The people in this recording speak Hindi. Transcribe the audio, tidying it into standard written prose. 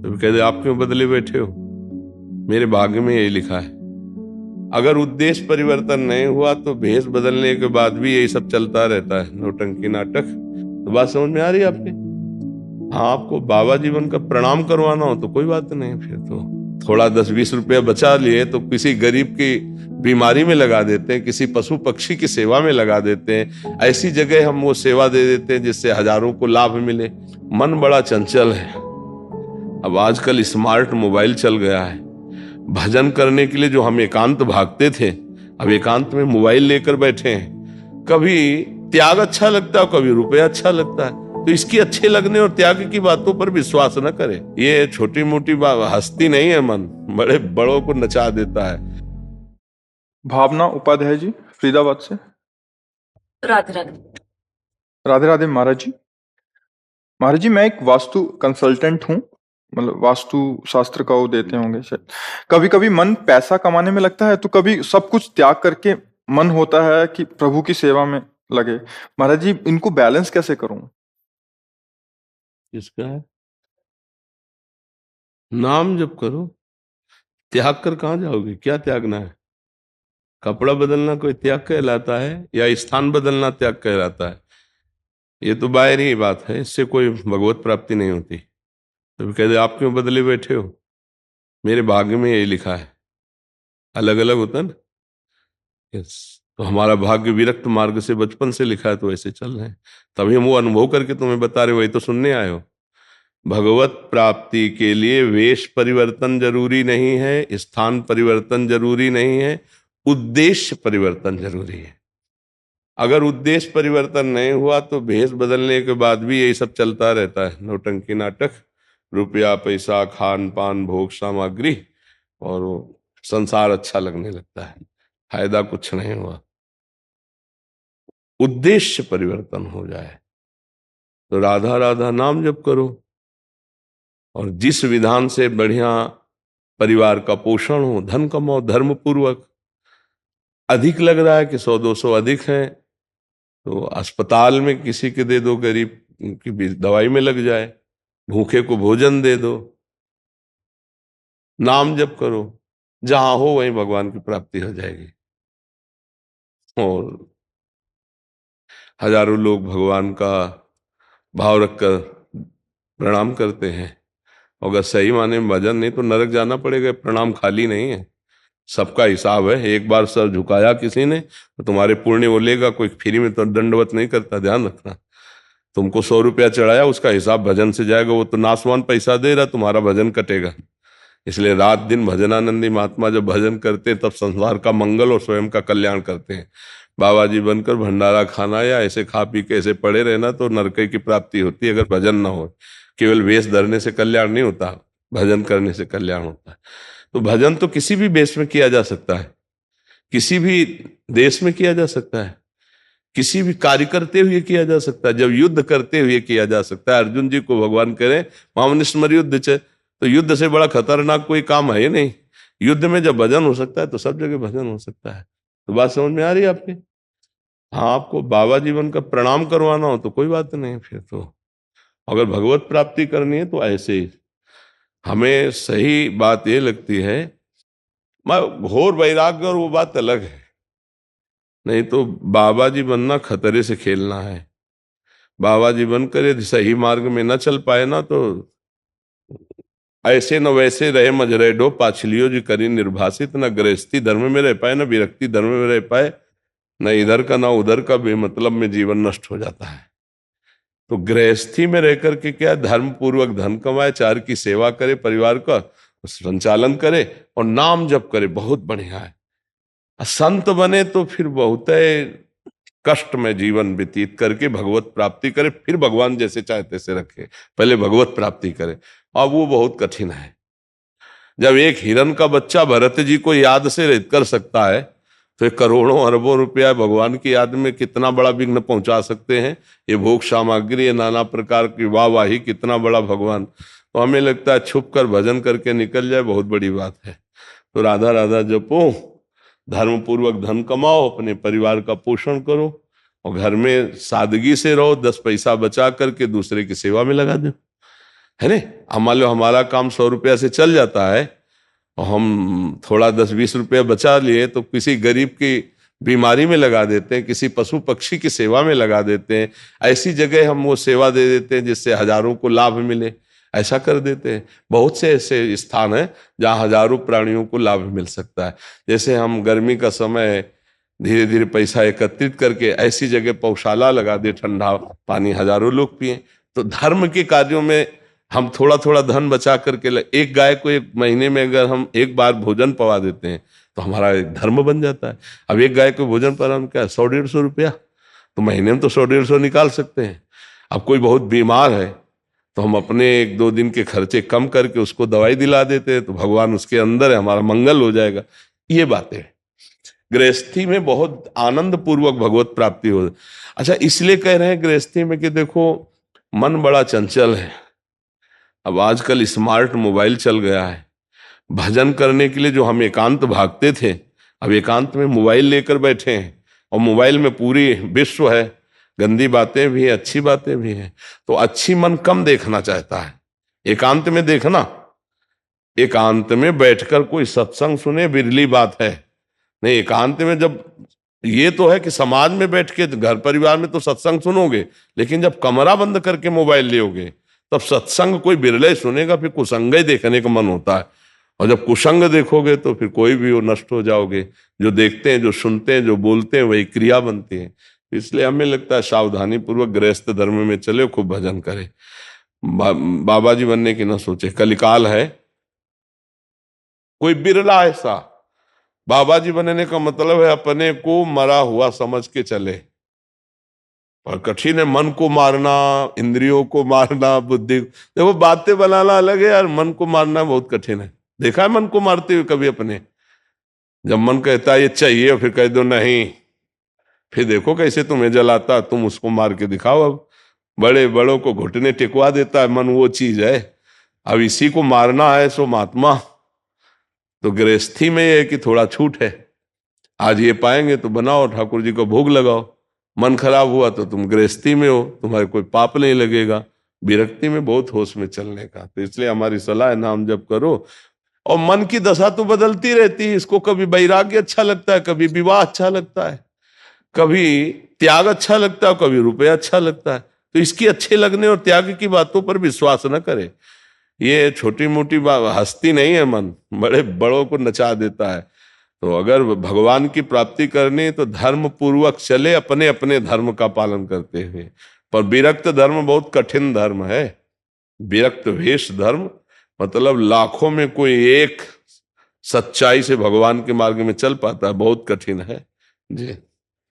तो कहते आप क्यों बदले बैठे हो, मेरे भाग्य में यही लिखा है। अगर उद्देश्य परिवर्तन नहीं हुआ तो भेष बदलने के बाद भी यही सब चलता रहता है, नौटंकी नाटक। तो बात समझ में आ रही है आपके? हाँ, आपको बाबा जीवन का प्रणाम करवाना हो तो कोई बात नहीं, फिर तो थोड़ा 10-20 रुपया बचा लिए तो किसी गरीब की बीमारी में लगा देते हैं, किसी पशु पक्षी की सेवा में लगा देते हैं। ऐसी जगह हम वो सेवा दे देते हैं जिससे हजारों को लाभ मिले। मन बड़ा चंचल है। अब आजकल स्मार्ट मोबाइल चल गया है। भजन करने के लिए जो हम एकांत भागते थे, अब एकांत में मोबाइल लेकर बैठे हैं। कभी त्याग अच्छा लगता है, कभी रुपया अच्छा लगता है। तो इसकी अच्छे लगने और त्याग की बातों पर विश्वास न करे। ये छोटी मोटी हस्ती नहीं है, मन बड़े बड़ों को नचा देता है। भावना उपाध्याय जी, फरीदाबाद से। राधे राधे। राधे राधे महाराज जी। महाराज जी, मैं एक वास्तु कंसल्टेंट हूँ, मतलब वास्तु शास्त्र का वो देते होंगे शायद। कभी कभी मन पैसा कमाने में लगता है तो कभी सब कुछ त्याग करके मन होता है कि प्रभु की सेवा में लगे। महाराज जी, इनको बैलेंस कैसे करूं? किसका है? नाम जप करो। त्याग कर कहाँ जाओगे? क्या त्यागना है? कपड़ा बदलना कोई त्याग कहलाता है, या स्थान बदलना त्याग कहलाता है? ये तो बाहरी बात है, इससे कोई भगवत प्राप्ति नहीं होती। तो कहते आप क्यों बदले बैठे हो, मेरे भाग्य में यही लिखा है। अलग अलग होता है ना। यस, तो हमारा भाग्य विरक्त मार्ग से बचपन से लिखा है, तो ऐसे चल रहे हैं। तभी हम वो अनुभव करके तुम्हें बता रहे हो, वही तो सुनने आए हो। भगवत प्राप्ति के लिए वेश परिवर्तन जरूरी नहीं है, स्थान परिवर्तन जरूरी नहीं है, उद्देश्य परिवर्तन जरूरी है। अगर उद्देश्य परिवर्तन नहीं हुआ तो भेष बदलने के बाद भी यही सब चलता रहता है, नौटंकी नाटक। रुपया पैसा, खान पान, भोग सामग्री, और वो संसार अच्छा लगने लगता है, फायदा कुछ नहीं हुआ। उद्देश्य परिवर्तन हो जाए तो राधा राधा नाम जप करो, और जिस विधान से बढ़िया परिवार का पोषण हो, धन कमाओ धर्म पूर्वक। अधिक लग रहा है कि 100-200 अधिक है तो अस्पताल में किसी के दे दो, गरीब की भी दवाई में लग जाए, भूखे को भोजन दे दो। नाम जप करो, जहां हो वहीं भगवान की प्राप्ति हो जाएगी। और हजारों लोग भगवान का भाव रखकर प्रणाम करते हैं। अगर सही माने में भजन नहीं तो नरक जाना पड़ेगा। प्रणाम खाली नहीं है, सबका हिसाब है। एक बार सर झुकाया किसी ने तो तुम्हारे पुण्य वो लेगा, कोई फ्री में तो दंडवत नहीं करता, ध्यान रखना। तुमको 100 रुपया चढ़ाया, उसका हिसाब भजन से जाएगा। वो तो नासवान पैसा दे रहा, तुम्हारा भजन कटेगा। इसलिए रात दिन भजनानंदी महात्मा जब भजन करते तब संसार का मंगल और स्वयं का कल्याण करते हैं। बाबा जी बनकर भंडारा खाना या ऐसे खा पी के ऐसे पड़े रहना तो नरक की प्राप्ति होती है, अगर भजन ना हो। केवल वेश धरने से कल्याण नहीं होता, भजन करने से कल्याण होता है। तो भजन तो किसी भी वेश में किया जा सकता है, किसी भी देश में किया जा सकता है, किसी भी कार्य करते हुए किया जा सकता है। जब युद्ध करते हुए किया जा सकता है। अर्जुन जी को भगवान करें मामनिस्मर युद्ध च, तो युद्ध से बड़ा खतरनाक कोई काम है नहीं। युद्ध में जब भजन हो सकता है तो सब जगह भजन हो सकता है। तो बात समझ में आ रही है आपके? हाँ, आपको बाबा जीवन का प्रणाम करवाना हो तो कोई बात नहीं, फिर तो अगर भगवत प्राप्ति करनी है तो ऐसे ही। हमें सही बात ये लगती है, मैं घोर वैराग्य और वो बात अलग है। नहीं तो बाबा जी बनना खतरे से खेलना है। बाबा जी बनकर यदि सही मार्ग में न चल पाए ना तो ऐसे न वैसे रहे मजरेडो पाछलियो जी करी निर्भाषित, न गृहस्थी धर्म में रह पाए न विरक्ति धर्म में रह पाए, न इधर का ना उधर का, बेमतलब में जीवन नष्ट हो जाता है। तो गृहस्थी में रह करके क्या, धर्म पूर्वक धन कमाए, चार की सेवा करे, परिवार का संचालन करे और नाम जप करे, बहुत बढ़िया है। संत बने तो फिर बहुत कष्ट में जीवन व्यतीत करके भगवत प्राप्ति करे, फिर भगवान जैसे चाहे तैसे रखे, पहले भगवत प्राप्ति करे। अब वो बहुत कठिन है। जब एक हिरन का बच्चा भरत जी को याद से कर सकता है तो ये करोड़ों अरबों रुपया भगवान की याद में कितना बड़ा विघ्न पहुंचा सकते हैं। ये भोग सामग्री, ये नाना प्रकार की वाहवाही, कितना बड़ा भगवान। तो हमें लगता है छुप कर भजन करके निकल जाए, बहुत बड़ी बात है। तो राधा राधा जपो, धर्म पूर्वक धन कमाओ, अपने परिवार का पोषण करो और घर में सादगी से रहो। 10 पैसा बचा करके दूसरे की सेवा में लगा दो। है ना। अब मान लो हमारा काम 100 रुपया से चल जाता है और हम थोड़ा 10-20 रुपया बचा लिए तो किसी गरीब की बीमारी में लगा देते हैं, किसी पशु पक्षी की सेवा में लगा देते हैं। ऐसी जगह हम वो सेवा दे देते हैं जिससे हजारों को लाभ मिले, ऐसा कर देते हैं। बहुत से ऐसे स्थान हैं जहाँ हजारों प्राणियों को लाभ मिल सकता है। जैसे हम गर्मी का समय धीरे धीरे पैसा एकत्रित करके ऐसी जगह पौशाला लगा दे, ठंडा पानी हजारों लोग पिए। तो धर्म के कार्यों में हम थोड़ा थोड़ा धन बचा करके एक गाय को एक महीने में अगर हम एक बार भोजन पवा देते हैं तो हमारा एक धर्म बन जाता है। अब एक गाय को भोजन पर हम क्या 100-150 रुपया, तो महीने में तो 100-150 निकाल सकते हैं। अब कोई बहुत बीमार है तो हम अपने 1-2 दिन के खर्चे कम करके उसको दवाई दिला देते हैं, तो भगवान उसके अंदर है, हमारा मंगल हो जाएगा। ये बातें गृहस्थी में बहुत आनंद पूर्वक भगवत प्राप्ति हो। अच्छा, इसलिए कह रहे हैं गृहस्थी में कि देखो मन बड़ा चंचल है। अब आजकल स्मार्ट मोबाइल चल गया है। भजन करने के लिए जो हम एकांत भागते थे, अब एकांत में मोबाइल लेकर बैठे हैं और मोबाइल में पूरी विश्व है, गंदी बातें भी हैं, अच्छी बातें भी हैं। तो अच्छी मन कम देखना चाहता है, एकांत में देखना। एकांत में बैठकर कोई सत्संग सुने बिरली बात है। नहीं, एकांत में जब ये तो है कि समाज में बैठ के घर परिवार में तो सत्संग सुनोगे, लेकिन जब कमरा बंद करके मोबाइल लोगे तब सत्संग कोई बिरले सुनेगा, फिर कुसंग ही देखने का मन होता है। और जब कुसंग देखोगे तो फिर कोई भी वो नष्ट हो जाओगे। जो देखते हैं, जो सुनते हैं, जो बोलते हैं, वही क्रिया बनती है। इसलिए हमें लगता है सावधानी पूर्वक गृहस्थ धर्म में चले, खूब भजन करे। बाबा जी बनने की ना सोचे, कलिकाल है, कोई बिरला ऐसा। बाबा जी बनने का मतलब है अपने को मरा हुआ समझ के चले। और कठिन है मन को मारना, इंद्रियों को मारना, बुद्धि। देखो बातें बनाना अलग है यार, मन को मारना बहुत कठिन है। देखा है मन को मारते हुए कभी अपने? जब मन कहता है ये चाहिए और फिर कह दो नहीं, फिर देखो कैसे तुम्हें जलाता, तुम उसको मार के दिखाओ। अब बड़े बड़ों को घुटने टिकवा देता है मन, वो चीज है। अब इसी को मारना है सो महात्मा। तो गृहस्थी में ये है कि थोड़ा छूट है। आज ये पाएंगे तो बनाओ, ठाकुर जी को भोग लगाओ। मन खराब हुआ तो तुम गृहस्थी में हो, तुम्हारे कोई पाप नहीं लगेगा। विरक्ति में बहुत होश में चलने का। तो इसलिए हमारी सलाह है, नाम जप करो। और मन की दशा तो बदलती रहती है। इसको कभी वैराग्य अच्छा लगता है, कभी विवाह अच्छा लगता है, कभी त्याग अच्छा लगता है, कभी रुपया अच्छा लगता है। तो इसकी अच्छे लगने और त्याग की बातों पर विश्वास न करे। ये छोटी मोटी हस्ती नहीं है, मन बड़े बड़ों को नचा देता है। तो अगर भगवान की प्राप्ति करनी तो धर्म पूर्वक चले, अपने अपने धर्म का पालन करते हुए। पर विरक्त धर्म बहुत कठिन धर्म है। विरक्त वेश धर्म मतलब लाखों में कोई एक सच्चाई से भगवान के मार्ग में चल पाता है, बहुत कठिन है जी।